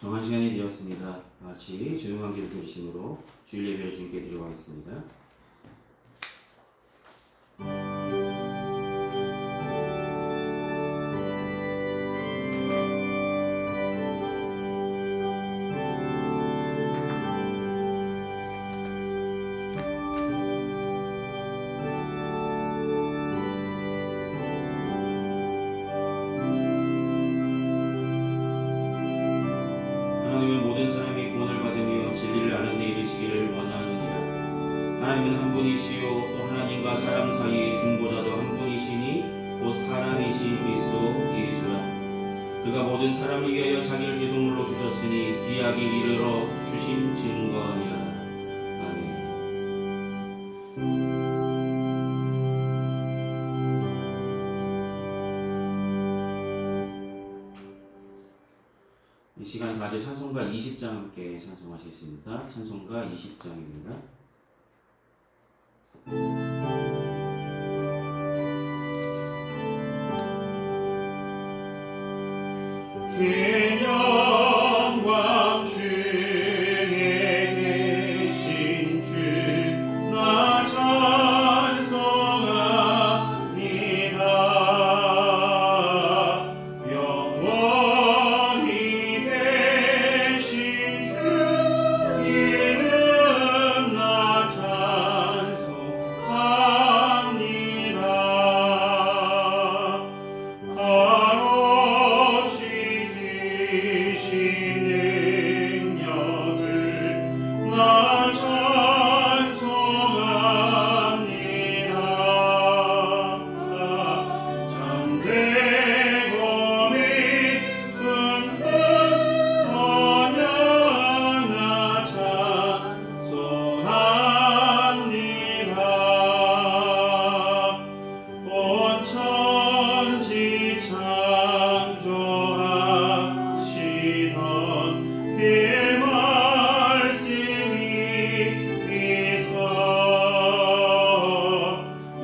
정한 시간이 되었습니다. 같이 조용한 기도 드리심으로 주일 예배를 주님께 드리고 하겠습니다. 하나님은 모든 사람이 구원을 받으며 진리를 아는 데 이르시기를 원하느니라. 하나님은 한 분이시요 또 하나님과 사람 사이의 중보자도 한 분이시니 곧 사람이신 그리스도 예수라. 그가 모든 사람을 위하여 자기를 대속물로 주셨으니 기약이 이르러 주신 증거니라. 아멘. 이 시간 가지 찬송가 20장 함께 찬송하시겠습니다. 찬송가 20장입니다. 계명왕 중에 계신 주 나 찬송합니다. 영원히 계신 주 이름 나 찬송합니다. 한없이 크신 능력을 나 찬송합니다. 참되고 믿음 큰 언약 나 찬송합니다. 온 천지 창조하시던 그 말씀이 있어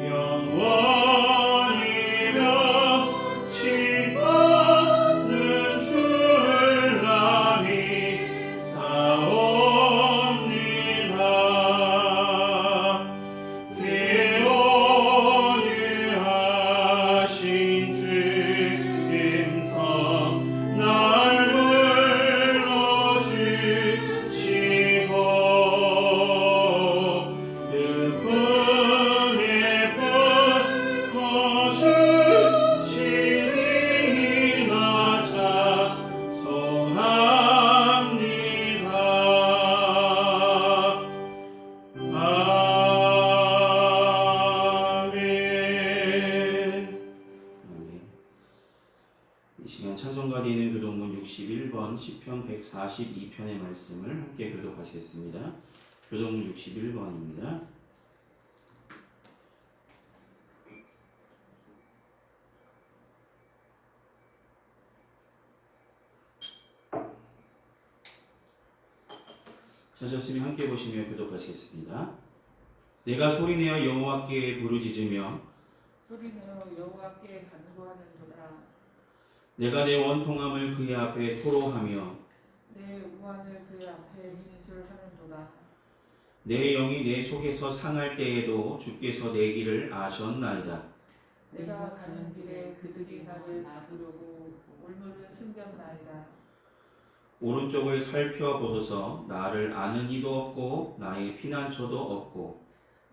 영원히 멸치 않는 줄 나니 사옵니다. 대오유하신 주 음성 날 불러주시고 늙음에 품어주시니 나 찬송합니다. 아멘. 이 시간 찬송가 되는 교독문 61번 시편 142편의 말씀을 함께 교독하시겠습니다. 교독문 61번입니다. 찾으셨으면 함께 보시며 교독하시겠습니다. 내가 소리내어 여호와께 부르짖으며 소리내어 여호와께 간구하는도다. 내가 내 원통함을 그의 앞에 토로하며 내 우환을 그의 앞에 진술하는도다. 내 영이 내 속에서 상할 때에도 주께서 내 길을 아셨나이다. 내가 가는 길에 그들이 나를 잡으려고 올무를 숨겼나이다. 오른쪽을 살펴보소서. 나를 아는 이도 없고 나의 피난처도 없고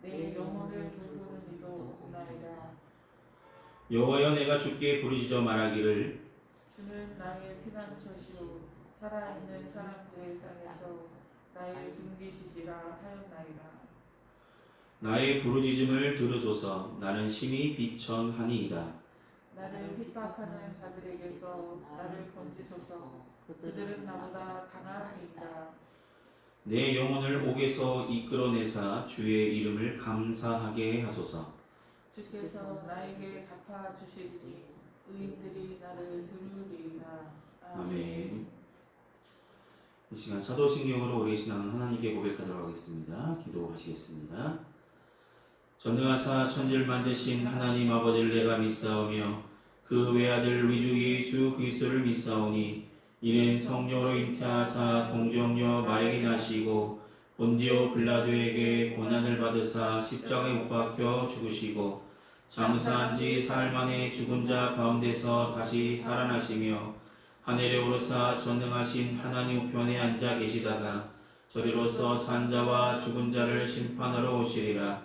내 영혼을 돌보는 이도 없나이다. 여호와여, 내가 주께 부르짖어 말하기를 주는 나의 피난처시오 살아있는 사람들의 땅에서 나의 둥기시시라 하였나이다. 나의 부르짖음을 들으소서. 나는 심히 비천하니이다. 나를 핍박하는 자들에게서 나를 건지소서. 그들은 나보다 강함이니이다. 내 영혼을 옥에서 이끌어내사 주의 이름을 감사하게 하소서. 주께서 나에게 갚아 주시리니 의인들이 나를 들으리이다. 아멘. 이 시간 사도신경으로 우리 신앙은 하나님께 고백하도록 하겠습니다. 기도하시겠습니다. 전능하사 천지를 만드신 하나님 아버지를 내가 믿사오며 그 외아들 우리 주 예수 그리스도를 믿사오니 이는 성령으로 잉태하사 동정녀 마리아에게 나시고 본디오 빌라도에게 고난을 받으사 십자가에 못 박혀 죽으시고 장사한 지 사흘 만에 죽은 자 가운데서 다시 살아나시며 하늘에 오르사 전능하신 하나님 우편에 앉아 계시다가 저리로서 산 자와 죽은 자를 심판하러 오시리라.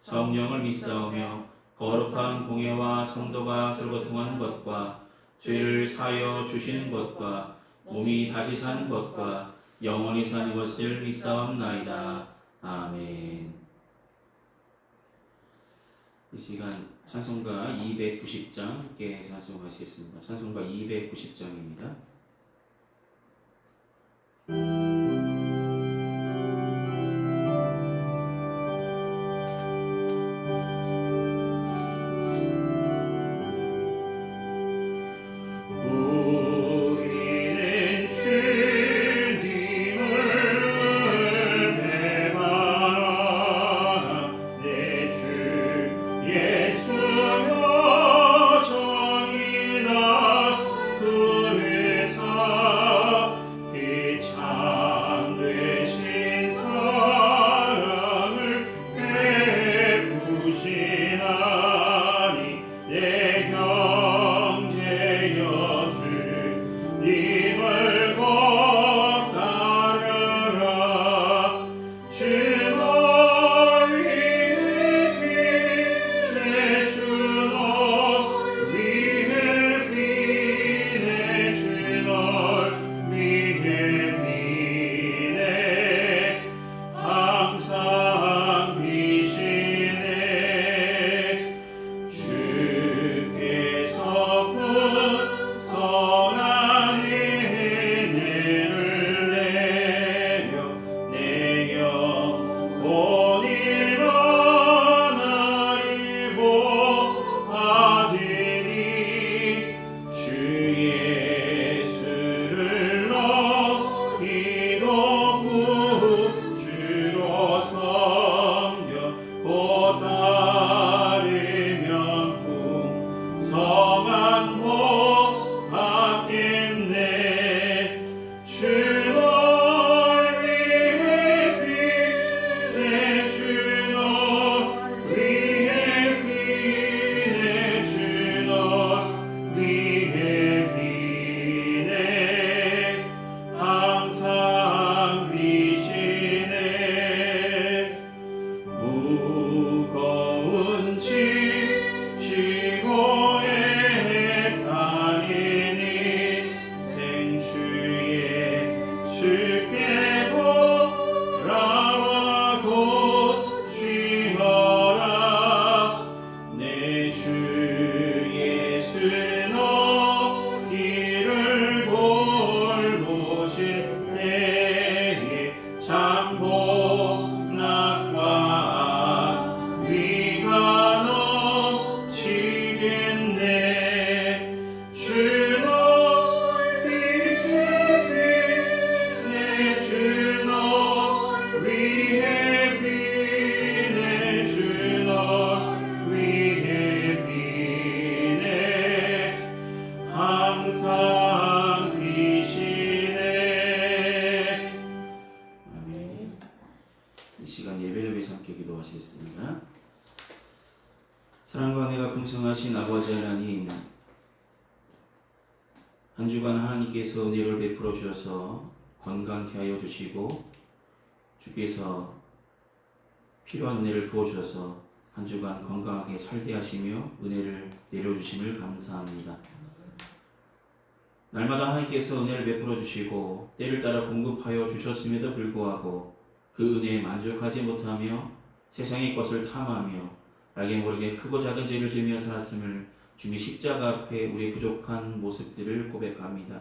성령을 믿사오며 거룩한 공예와 성도가 설거통하는 것과 죄를 사하여 주시는 것과 몸이 다시 사는 것과 영원히 사는 것을 믿사옵나이다. 아멘. 이 시간 찬송가 290장 함께 찬송하시겠습니다. 찬송가 290장입니다. 사랑과 은혜가 풍성하신 아버지 하나님, 한 주간 하나님께서 은혜를 베풀어 주셔서 건강케 하여 주시고 주께서 필요한 은혜를 부어 주셔서 한 주간 건강하게 살게 하시며 은혜를 내려주심을 감사합니다. 날마다 하나님께서 은혜를 베풀어 주시고 때를 따라 공급하여 주셨음에도 불구하고 그 은혜에 만족하지 못하며 세상의 것을 탐하며 알게 모르게 크고 작은 죄를 지으며 살았음을 주님의 십자가 앞에 우리의 부족한 모습들을 고백합니다.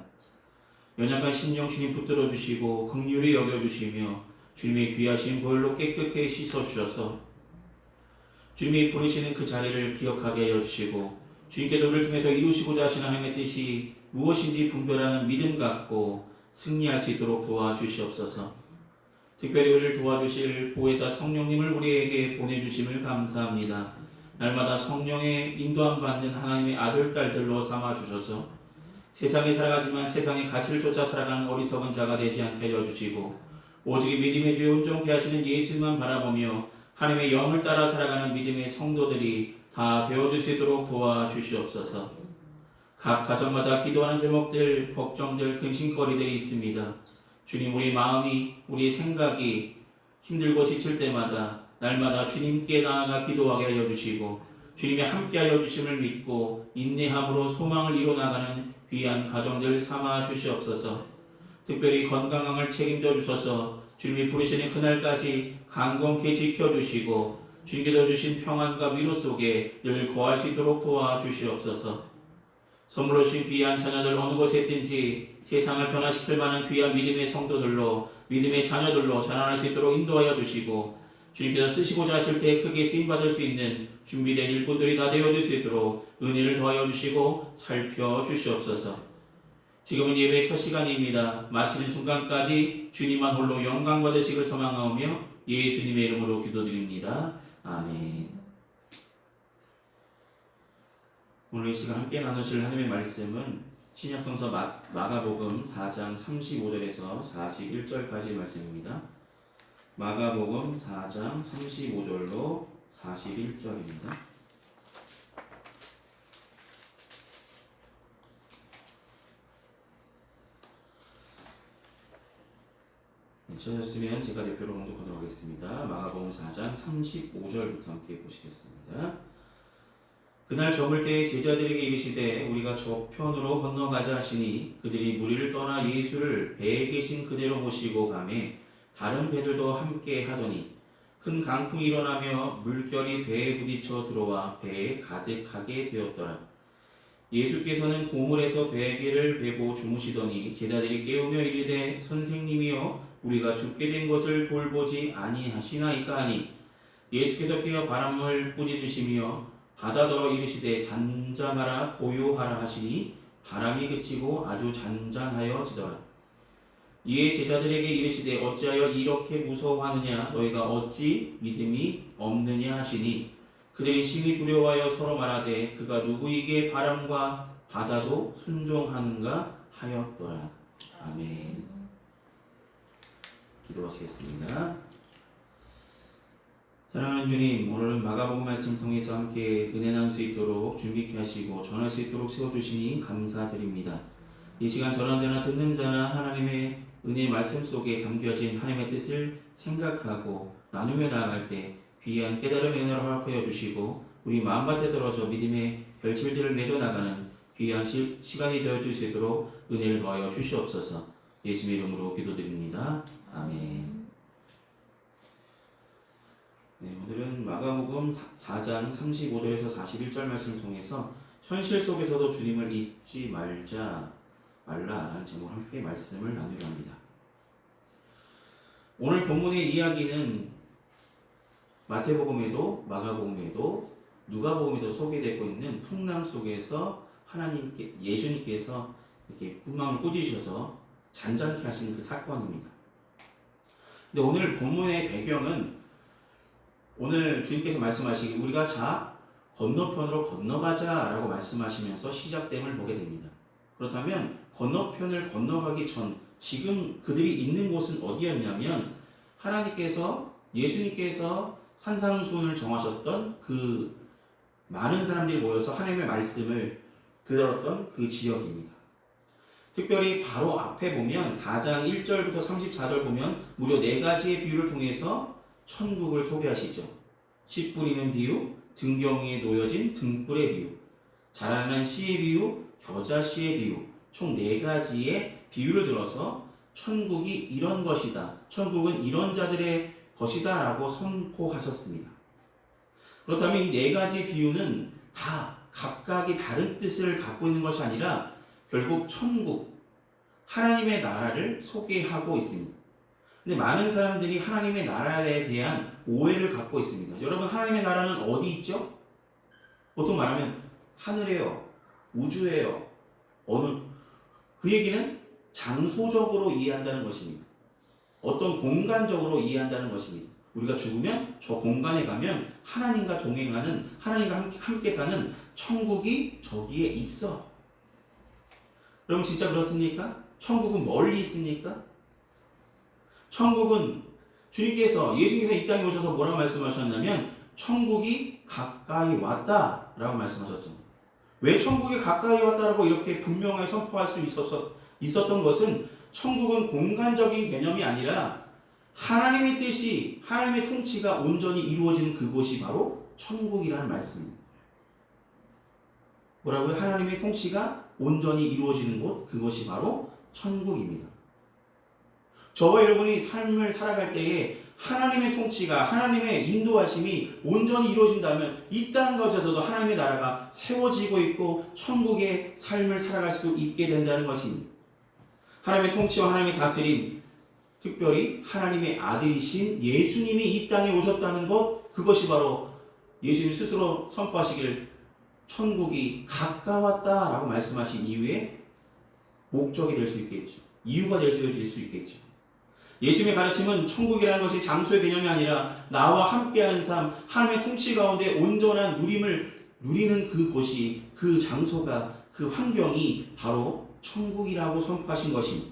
연약한 심령 주님 붙들어 주시고 긍휼히 여겨주시며 주님의 귀하신 보혈로 깨끗하게 씻어주셔서 주님이 부르시는 그 자리를 기억하게 하여 주시고 주님께서 우리를 통해서 이루시고자 하시는 하나님의 뜻이 무엇인지 분별하는 믿음 갖고 승리할 수 있도록 도와주시옵소서. 특별히 우리를 도와주실 보혜사 성령님을 우리에게 보내주심을 감사합니다. 날마다 성령의 인도함 받는 하나님의 아들, 딸들로 삼아주셔서 세상에 살아가지만 세상의 가치를 쫓아 살아가는 어리석은 자가 되지 않게 하여 주시고 오직 믿음의 주에 온전케 하시는 예수만 바라보며 하나님의 영을 따라 살아가는 믿음의 성도들이 다 되어주시도록 도와주시옵소서. 각 가정마다 기도하는 제목들, 걱정들, 근심거리들이 있습니다. 주님, 우리 마음이, 우리 생각이 힘들고 지칠 때마다 날마다 주님께 나아가 기도하게 하여 주시고 주님이 함께하여 주심을 믿고 인내함으로 소망을 이뤄나가는 귀한 가정들 삼아 주시옵소서. 특별히 건강을 책임져 주셔서 주님이 부르시는 그날까지 강건케 지켜주시고 주님께서 주신 평안과 위로 속에 늘 거할 수 있도록 도와주시옵소서. 선물로 주신 귀한 자녀들 어느 곳에 있든지 세상을 변화시킬 만한 귀한 믿음의 성도들로 믿음의 자녀들로 자라날 수 있도록 인도하여 주시고 주님께서 쓰시고자 하실 때 크게 쓰임받을 수 있는 준비된 일꾼들이 다 되어질 수 있도록 은혜를 더하여 주시고 살펴주시옵소서. 지금은 예배 첫 시간입니다. 마치는 순간까지 주님만 홀로 영광 받으시길 소망하오며 예수님의 이름으로 기도드립니다. 아멘. 오늘 이 시간 함께 나누실 하나님의 말씀은 신약성서 마가복음 4장 35절에서 41절까지 말씀입니다. 마가복음 4장 35절로 41절입니다. 찾았으면 제가 대표로 공독하도록 하겠습니다. 마가복음 4장 35절부터 함께 보시겠습니다. 그날 저물 때에 제자들에게 이르시되 우리가 저편으로 건너가자 하시니 그들이 무리를 떠나 예수를 배에 계신 그대로 모시고 가매 다른 배들도 함께 하더니 큰 강풍이 일어나며 물결이 배에 부딪혀 들어와 배에 가득하게 되었더라. 예수께서는 고물에서 베개를 베고 주무시더니 제자들이 깨우며 이르되 선생님이여 우리가 죽게 된 것을 돌보지 아니하시나이까 하니 예수께서 깨어 바람을 꾸짖으시며 바다더러 이르시되 잔잔하라 고요하라 하시니 바람이 그치고 아주 잔잔하여지더라. 이에 제자들에게 이르시되 어찌하여 이렇게 무서워하느냐 너희가 어찌 믿음이 없느냐 하시니 그들이 심히 두려워하여 서로 말하되 그가 누구에게 바람과 바다도 순종하는가 하였더라. 아멘. 기도하시겠습니다. 사랑하는 주님, 오늘은 마가복음 말씀 통해서 함께 은혜 나눌 수 있도록 준비케 하시고 전할 수 있도록 세워주시니 감사드립니다. 이 시간 전하는 자나 듣는 자나 하나님의 은혜의 말씀 속에 담겨진 하나님의 뜻을 생각하고 나누며 나아갈 때 귀한 깨달음 은혜를 허락하여 주시고 우리 마음밭에 들어져 믿음의 결실들을 맺어 나가는 귀한 시간이 되어줄 수 있도록 은혜를 더하여 주시옵소서. 예수의 이름으로 기도드립니다. 아멘. 네, 오늘은 마가복음 4장 35절에서 41절 말씀을 통해서 현실 속에서도 주님을 잊지 말라라는 제목으로 함께 말씀을 나누려 합니다. 오늘 본문의 이야기는 마태복음에도 마가복음에도 누가복음에도 소개되고 있는 풍랑 속에서 예수님께서 이렇게 풍랑을 꾸짖으셔서 잔잔케 하신 그 사건입니다. 근데 오늘 본문의 배경은 오늘 주님께서 말씀하시기 우리가 자 건너편으로 건너가자라고 말씀하시면서 시작됨을 보게 됩니다. 그렇다면 건너편을 건너가기 전 지금 그들이 있는 곳은 어디였냐면 예수님께서 산상수훈을 정하셨던 그 많은 사람들이 모여서 하나님의 말씀을 들었던 그 지역입니다. 특별히 바로 앞에 보면 4장 1절부터 34절 보면 무려 4가지의 비유를 통해서 천국을 소개하시죠. 씨 뿌리는 비유, 등경이에 놓여진 등불의 비유, 자라는 씨의 비유, 겨자 씨의 비유, 총 4가지의 비유를 들어서 천국이 이런 것이다, 천국은 이런 자들의 것이다 라고 선포하셨습니다. 그렇다면 이 4가지 비유는 다 각각이 다른 뜻을 갖고 있는 것이 아니라 결국 천국, 하나님의 나라를 소개하고 있습니다. 근데 많은 사람들이 하나님의 나라에 대한 오해를 갖고 있습니다. 여러분, 하나님의 나라는 어디 있죠? 보통 말하면 하늘에요, 우주에요. 그 얘기는 장소적으로 이해한다는 것입니다. 어떤 공간적으로 이해한다는 것입니다. 우리가 죽으면 저 공간에 가면 하나님과 동행하는, 하나님과 함께 사는 천국이 저기에 있어. 여러분 진짜 그렇습니까? 천국은 멀리 있습니까? 천국은 주님께서 예수님께서 이 땅에 오셔서 뭐라고 말씀하셨냐면 천국이 가까이 왔다라고 말씀하셨죠. 왜 천국이 가까이 왔다라고 이렇게 분명하게 선포할 수 있었던 것은 천국은 공간적인 개념이 아니라 하나님의 뜻이 하나님의 통치가 온전히 이루어지는 그곳이 바로 천국이라는 말씀입니다. 뭐라고요? 하나님의 통치가 온전히 이루어지는 곳 그것이 바로 천국입니다. 저와 여러분이 삶을 살아갈 때에 하나님의 통치가 하나님의 인도하심이 온전히 이루어진다면 이 땅 것에서도 하나님의 나라가 세워지고 있고 천국의 삶을 살아갈 수 있게 된다는 것입니다. 하나님의 통치와 하나님의 다스림, 특별히 하나님의 아들이신 예수님이 이 땅에 오셨다는 것, 그것이 바로 예수님 스스로 선포하시기를 천국이 가까웠다라고 말씀하신 이유의 목적이 될 수 있겠죠. 이유가 될 수 있겠죠. 예수님의 가르침은 천국이라는 것이 장소의 개념이 아니라 나와 함께하는 삶, 하나님의 통치 가운데 온전한 누림을 누리는 그곳이, 그 장소가, 그 환경이 바로 천국이라고 선포하신 것입니다.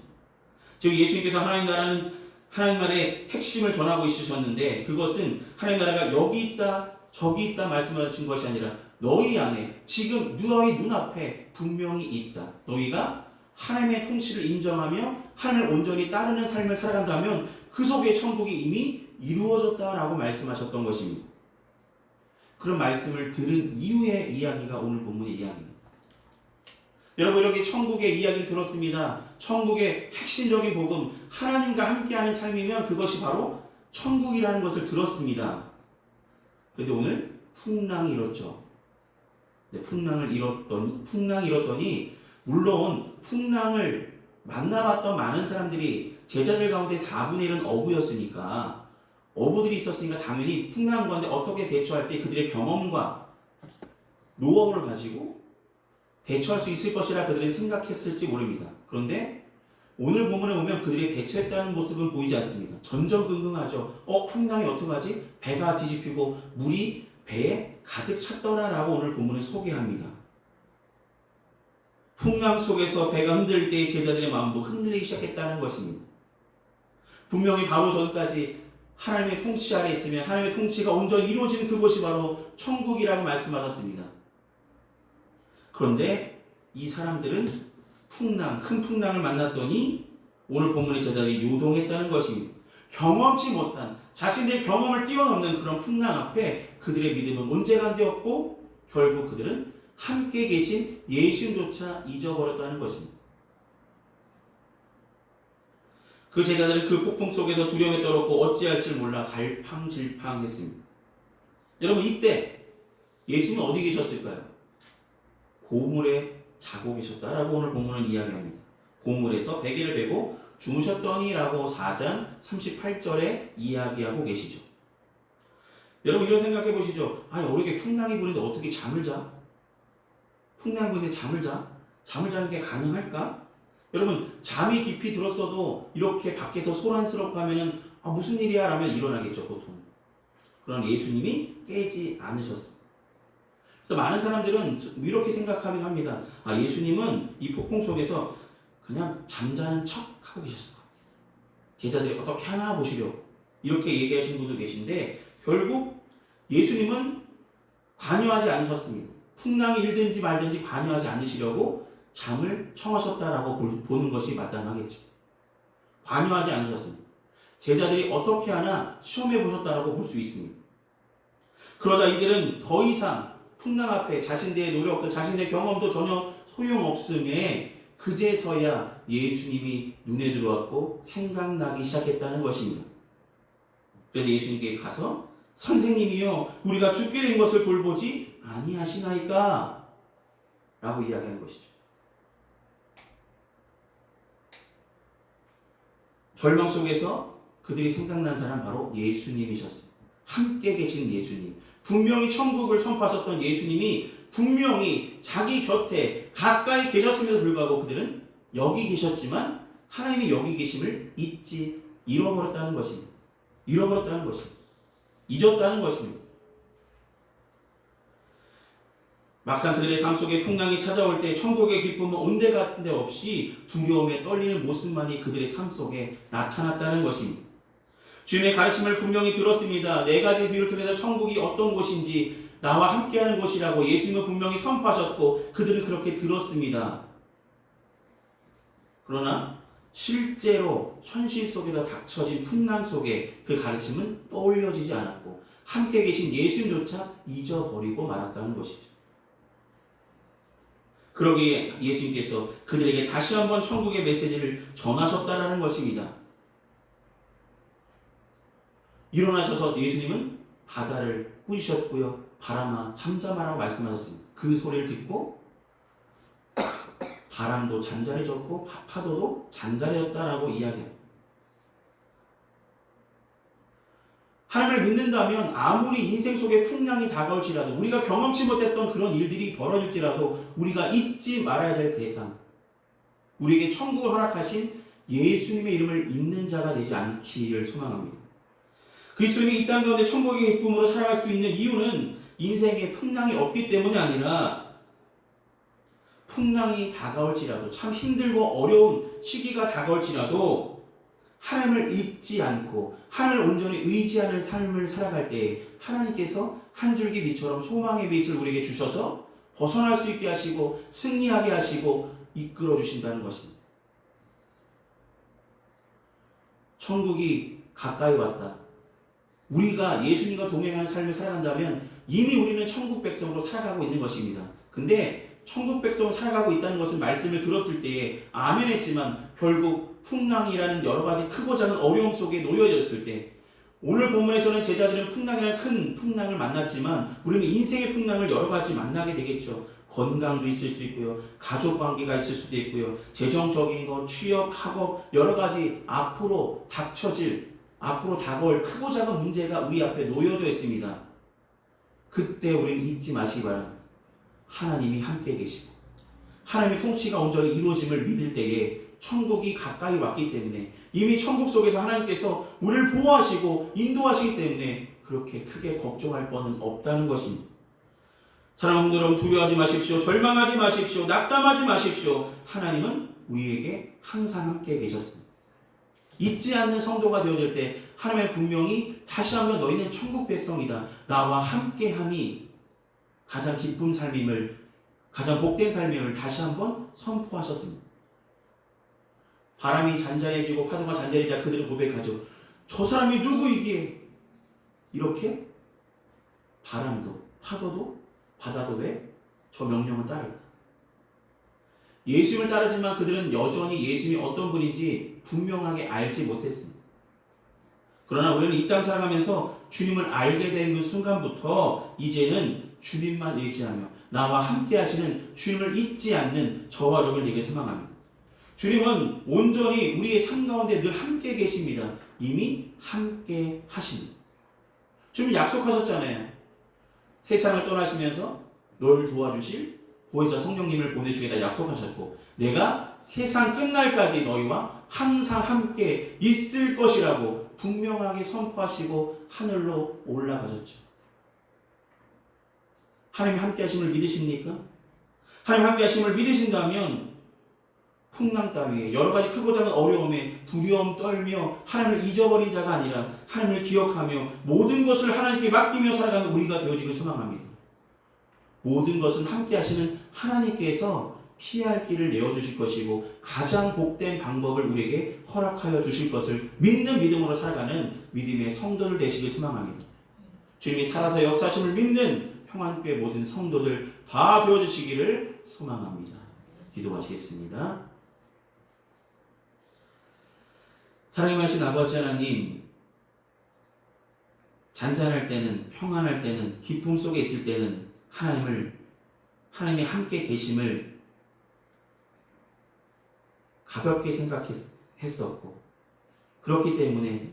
즉 예수님께서 하나님 나라의 핵심을 전하고 있으셨는데 그것은 하나님 나라가 여기 있다 저기 있다 말씀하신 것이 아니라 너희 안에 지금 너희 눈앞에 분명히 있다. 너희가 하나님의 통치를 인정하며 하나님을 온전히 따르는 삶을 살아간다면 그 속에 천국이 이미 이루어졌다라고 말씀하셨던 것입니다. 그런 말씀을 들은 이후의 이야기가 오늘 본문의 이야기입니다. 여러분 이렇게 천국의 이야기를 들었습니다. 천국의 핵심적인 복음, 하나님과 함께하는 삶이면 그것이 바로 천국이라는 것을 들었습니다. 그런데 오늘 풍랑이 일었죠. 풍랑이 일었더니 물론 풍랑을 만나봤던 많은 사람들이 제자들 가운데 4분의 1은 어부였으니까 어부들이 있었으니까 당연히 풍랑 가운데 어떻게 대처할 때 그들의 경험과 노하우를 가지고 대처할 수 있을 것이라 그들은 생각했을지 모릅니다. 그런데 오늘 본문에 보면 그들이 대처했다는 모습은 보이지 않습니다. 전전긍긍하죠. 풍랑이 어떡하지? 배가 뒤집히고 물이 배에 가득 찼더라라고 오늘 본문을 소개합니다. 풍랑 속에서 배가 흔들릴 때의 제자들의 마음도 흔들리기 시작했다는 것입니다. 분명히 바로 전까지 하나님의 통치 아래 있으면 하나님의 통치가 온전히 이루어지는 그곳이 바로 천국이라고 말씀하셨습니다. 그런데 이 사람들은 큰 풍랑을 만났더니 오늘 본문의 제자들이 요동했다는 것입니다. 경험치 못한 자신들의 경험을 뛰어넘는 그런 풍랑 앞에 그들의 믿음은 온재간되었고 결국 그들은 함께 계신 예수님조차 잊어버렸다는 것입니다. 그 제자들은 그 폭풍 속에서 두려움에 떨었고 어찌할 줄 몰라 갈팡질팡했습니다. 여러분 이때 예수님은 어디 계셨을까요? 고물에 자고 계셨다라고 오늘 본문은 이야기합니다. 고물에서 베개를 베고 주무셨더니라고 4장 38절에 이야기하고 계시죠. 여러분 이런 생각해 보시죠. 아니 어렵게 풍랑이 부는데 어떻게 잠을 자? 풍랑이 부는데 잠을 자? 잠을 자는 게 가능할까? 여러분 잠이 깊이 들었어도 이렇게 밖에서 소란스럽고 하면은 무슨 일이야? 라면 일어나겠죠 보통. 그러나 예수님이 깨지 않으셨습니다. 그래서 많은 사람들은 이렇게 생각하긴 합니다. 예수님은 이 폭풍 속에서 그냥 잠자는 척 하고 계셨을 것 같아요. 제자들이 어떻게 하나 보시려고 이렇게 얘기하시는 분도 계신데 결국 예수님은 관여하지 않으셨습니다. 풍랑이 일든지 말든지 관여하지 않으시려고 잠을 청하셨다라고 보는 것이 마땅하겠죠. 관여하지 않으셨습니다. 제자들이 어떻게 하나 시험해 보셨다라고 볼 수 있습니다. 그러자 이들은 더 이상 풍랑 앞에 자신들의 노력도 자신들의 경험도 전혀 소용없음에 그제서야 예수님이 눈에 들어왔고 생각나기 시작했다는 것입니다. 그래서 예수님께 가서 선생님이여 우리가 죽게 된 것을 돌보지 아니하시나이까? 라고 이야기한 것이죠. 절망 속에서 그들이 생각난 사람 바로 예수님이셨습니다. 함께 계신 예수님. 분명히 천국을 선포하셨던 예수님이 분명히 자기 곁에 가까이 계셨음에도 불구하고 그들은 여기 계셨지만 하나님이 여기 계심을 잃어버렸다는 것입니다. 잊었다는 것입니다. 막상 그들의 삶 속에 풍랑이 찾아올 때 천국의 기쁨은 온데간데 없이 두려움에 떨리는 모습만이 그들의 삶 속에 나타났다는 것입니다. 주님의 가르침을 분명히 들었습니다. 네 가지 비유를 통해서 천국이 어떤 곳인지 나와 함께하는 곳이라고 예수님은 분명히 선포하셨고 그들은 그렇게 들었습니다. 그러나 실제로 현실 속에서 닥쳐진 풍랑 속에 그 가르침은 떠올려지지 않았고 함께 계신 예수님조차 잊어버리고 말았다는 것이죠. 그러기에 예수님께서 그들에게 다시 한번 천국의 메시지를 전하셨다라는 것입니다. 일어나셔서 예수님은 바다를 꾸짖으셨고요. 바람아 잠잠하라고 말씀하셨습니다. 그 소리를 듣고 바람도 잔잔해졌고 파도도 잔잔해졌다라고 이야기합니다. 하나님을 믿는다면 아무리 인생 속에 풍랑이 다가올지라도 우리가 경험치 못했던 그런 일들이 벌어질지라도 우리가 잊지 말아야 될 대상, 우리에게 천국을 허락하신 예수님의 이름을 잊는 자가 되지 않기를 소망합니다. 그리스도인이 이 땅 가운데 천국의 기쁨으로 살아갈 수 있는 이유는 인생에 풍랑이 없기 때문이 아니라 풍랑이 다가올지라도 참 힘들고 어려운 시기가 다가올지라도 하나님을 잊지 않고 하나님을 온전히 의지하는 삶을 살아갈 때 하나님께서 한 줄기 빛처럼 소망의 빛을 우리에게 주셔서 벗어날 수 있게 하시고 승리하게 하시고 이끌어 주신다는 것입니다. 천국이 가까이 왔다. 우리가 예수님과 동행하는 삶을 살아간다면 이미 우리는 천국 백성으로 살아가고 있는 것입니다. 근데 천국 백성으로 살아가고 있다는 것을 말씀을 들었을 때에 아멘 했지만 결국 풍랑이라는 여러 가지 크고 작은 어려움 속에 놓여졌을 때 오늘 본문에서는 제자들은 풍랑이라는 큰 풍랑을 만났지만 우리는 인생의 풍랑을 여러 가지 만나게 되겠죠. 건강도 있을 수 있고요. 가족 관계가 있을 수도 있고요. 재정적인 것, 취업, 학업 여러 가지 앞으로 앞으로 다가올 크고 작은 문제가 우리 앞에 놓여져 있습니다. 그때 우리는 잊지 마시기 바랍니다. 하나님이 함께 계시고 하나님의 통치가 온전히 이루어짐을 믿을 때에 천국이 가까이 왔기 때문에 이미 천국 속에서 하나님께서 우리를 보호하시고 인도하시기 때문에 그렇게 크게 걱정할 뻔은 없다는 것입니다. 사랑하는 여러분, 두려워하지 마십시오. 절망하지 마십시오. 낙담하지 마십시오. 하나님은 우리에게 항상 함께 계셨습니다. 잊지 않는 성도가 되어질 때 하나님은 분명히 다시 한번 너희는 천국 백성이다. 나와 함께함이 가장 기쁜 삶임을, 가장 복된 삶임을 다시 한번 선포하셨습니다. 바람이 잔잔해지고 파도가 잔잔해지자 그들은 고백하죠. 저 사람이 누구이기에 이렇게 바람도 파도도 바다도 왜 저 명령을 따를까? 예수님을 따르지만 그들은 여전히 예수님이 어떤 분인지 분명하게 알지 못했습니다. 그러나 우리는 이 땅 살아가면서 주님을 알게 된 그 순간부터 이제는 주님만 의지하며 나와 함께 하시는 주님을 잊지 않는 저와 여러분을 되게 소망합니다. 주님은 온전히 우리의 삶 가운데 늘 함께 계십니다. 이미 함께 하십니다. 주님 약속하셨잖아요. 세상을 떠나시면서 너를 도와주실 보혜사 성령님을 보내주겠다 약속하셨고 내가 세상 끝날까지 너희와 항상 함께 있을 것이라고 분명하게 선포하시고 하늘로 올라가셨죠. 하나님 함께 하심을 믿으십니까? 하나님 함께 하심을 믿으신다면 풍랑 따위에 여러 가지 크고 작은 어려움에 두려움 떨며 하나님을 잊어버린 자가 아니라 하나님을 기억하며 모든 것을 하나님께 맡기며 살아가는 우리가 되어지길 소망합니다. 모든 것은 함께 하시는 하나님께서 피할 길을 내어주실 것이고 가장 복된 방법을 우리에게 허락하여 주실 것을 믿는 믿음으로 살아가는 믿음의 성도들 되시길 소망합니다. 주님이 살아서 역사하심을 믿는 평안교회 모든 성도들 다 되어주시기를 소망합니다. 기도하시겠습니다. 사랑의 말씀 아버지 하나님, 잔잔할 때는, 평안할 때는, 기쁨 속에 있을 때는 하나님이 함께 계심을 가볍게 생각했었고 그렇기 때문에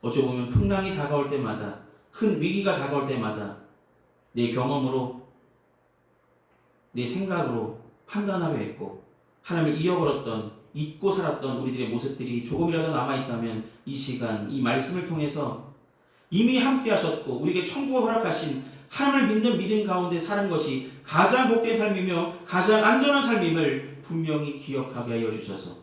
어찌 보면 풍랑이 다가올 때마다 큰 위기가 다가올 때마다 내 경험으로 내 생각으로 판단하려 했고 하나님을 잊어버렸던 잊고 살았던 우리들의 모습들이 조금이라도 남아있다면 이 시간 이 말씀을 통해서 이미 함께 하셨고 우리에게 천국을 허락하신 하나님을 믿는 믿음 가운데 사는 것이 가장 복된 삶이며 가장 안전한 삶임을 분명히 기억하게 하여 주셔서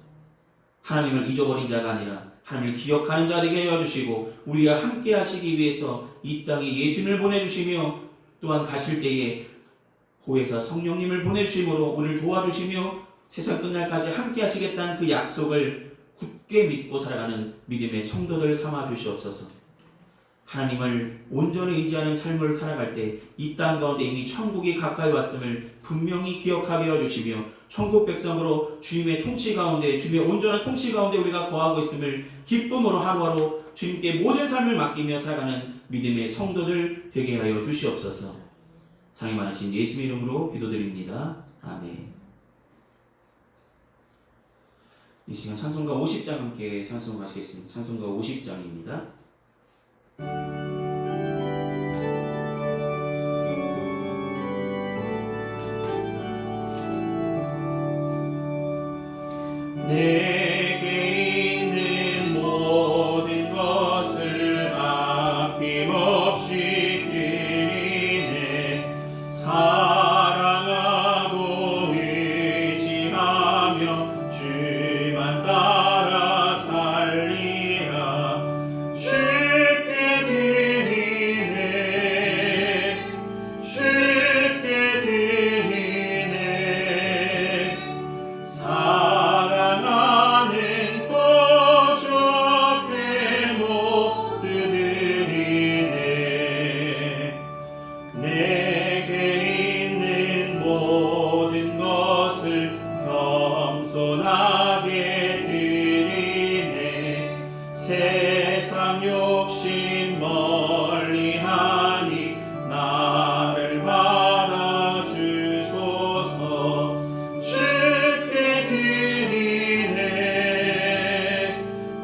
하나님을 잊어버린 자가 아니라 하나님을 기억하는 자 되게 하여 주시고 우리와 함께 하시기 위해서 이 땅에 예수님을 보내주시며 또한 가실 때에 보혜사 성령님을 보내주심으로 우리를 도와주시며 세상 끝날까지 함께 하시겠다는 그 약속을 굳게 믿고 살아가는 믿음의 성도들 삼아 주시옵소서. 하나님을 온전히 의지하는 삶을 살아갈 때 이 땅 가운데 이미 천국이 가까이 왔음을 분명히 기억하게 하여 주시며 천국 백성으로 주님의 통치 가운데 주님의 온전한 통치 가운데 우리가 거하고 있음을 기쁨으로 하루하루 주님께 모든 삶을 맡기며 살아가는 믿음의 성도들 되게 하여 주시옵소서. 상이 많으신 예수의 이름으로 기도드립니다. 아멘. 이 시간 찬송가 50장 함께 찬송하시겠습니다. 찬송가 50장입니다. 내게 있는 모든 것을 아낌없이 드리네. 사랑하고 의지하며 주만 따라 살리라. 주께 드리네. 주께 드리네. 사랑하는 고적배 모두 드리네. 내게 있는 모든 것을 겸손하게 드리네. 세상 욕심 멀리하니 나를 받아 주소서. 주께 드리네.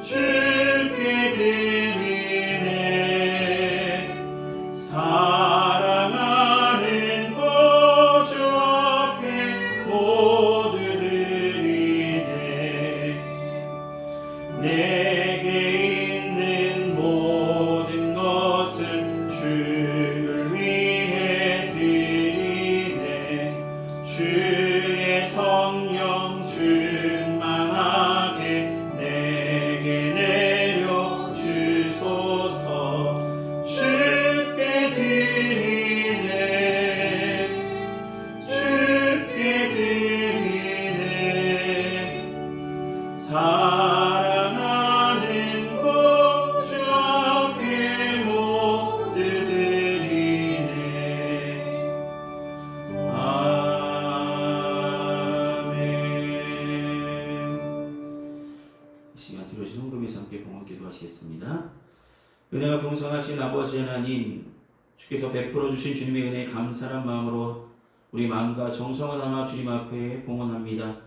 주께 드리네. 사랑하는 고적배 모두 드리네. 내게 있는 모든 것을 주를 위해 드리네. 주의 성령 충만하게 내게 내려 주소서. 주께 드리네. 주께 드리네. 사랑하는 고적배 모두 드리네. 이 시간 들으신 헌금에서 함께 봉헌 기도하시겠습니다. 은혜가 풍성하신 아버지 하나님, 주께서 베풀어 주신 주님의 은혜에 감사한 마음으로 우리 마음과 정성을 담아 주님 앞에 봉헌합니다.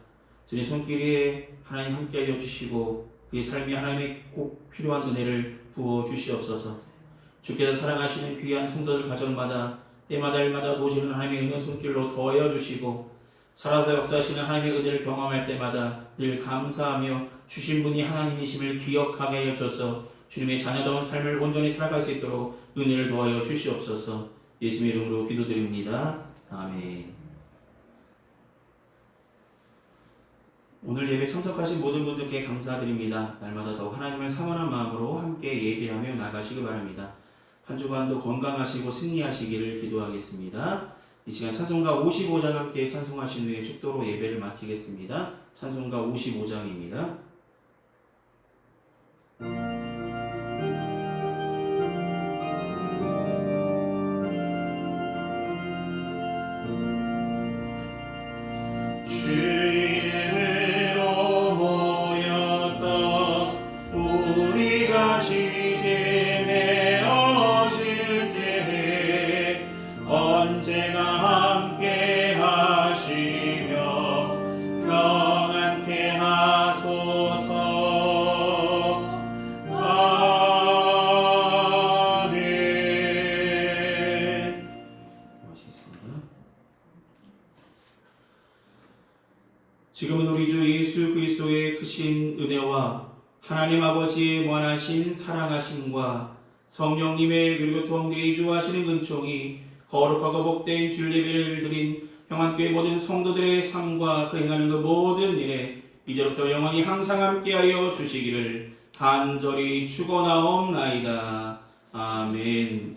주님 손길에 하나님 함께하여 주시고 그의 삶이 하나님의 꼭 필요한 은혜를 부어 주시옵소서. 주께서 사랑하시는 귀한 성도들 가정마다 때마다 일마다 도우시는 하나님의 은혜 손길로 더하여 주시고 살아서 역사하시는 하나님의 은혜를 경험할 때마다 늘 감사하며 주신 분이 하나님이심을 기억하게 하여 주셔서 주님의 자녀다운 삶을 온전히 살아갈 수 있도록 은혜를 더하여 주시옵소서. 예수님의 이름으로 기도드립니다. 아멘. 오늘 예배 참석하신 모든 분들께 감사드립니다. 날마다 더욱 하나님을 사모하는 마음으로 함께 예배하며 나가시기 바랍니다. 한 주간도 건강하시고 승리하시기를 기도하겠습니다. 이 시간 찬송가 55장 함께 찬송하신 후에 축도로 예배를 마치겠습니다. 찬송가 55장입니다. 주 이름으로 모였다. 우리가 지게 메어질 때에 언제나 함께 하시며 평안케 하소서. 아멘. 고맙습니다. 지금은 우리 주 예수 그리스도의 크신 은혜와 하나님 아버지의 무한하신 사랑하심과 성령님의 그리고 또 내주하시는 은총이 거룩하고 복된 줄리비를 드린 평안교회 모든 성도들의 삶과 그 행하는 그 모든 일에 이제부터 영원히 항상 함께하여 주시기를 간절히 축원하옵나이다. 아멘.